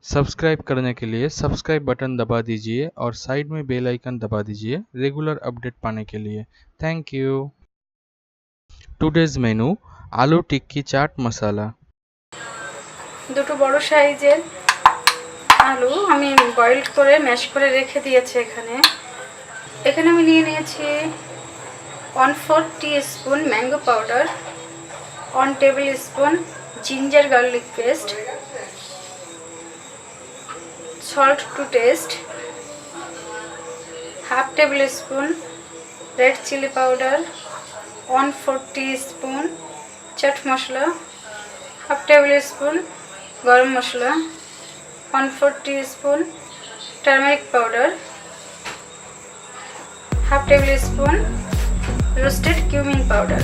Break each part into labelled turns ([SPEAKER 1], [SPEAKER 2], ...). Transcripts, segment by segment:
[SPEAKER 1] Subscribe करने के लिए सब्सक्राइब बटन दबा दीजिए और साइड में बेल आइकन दबा दीजिए रेगुलर अपडेट पाने के लिए। Thank you. टुडेज मेनू आलू टिक्की चाट मसाला।
[SPEAKER 2] দুটো বড় সাইজের আলু আমি বয়েলড করে ম্যাশ করে রেখে দিয়েছি। এখানে আমি নিয়ে নিয়েছি 1/4 teaspoon mango powder, 1 tablespoon ginger garlic paste, salt to taste, half tablespoon red chilli powder, 1/4 teaspoon chaat masala, half tablespoon garam masala, 1/4 teaspoon turmeric powder, half tablespoon roasted cumin powder,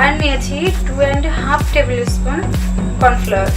[SPEAKER 2] আর নিয়েছি 2.5 tablespoon corn flour।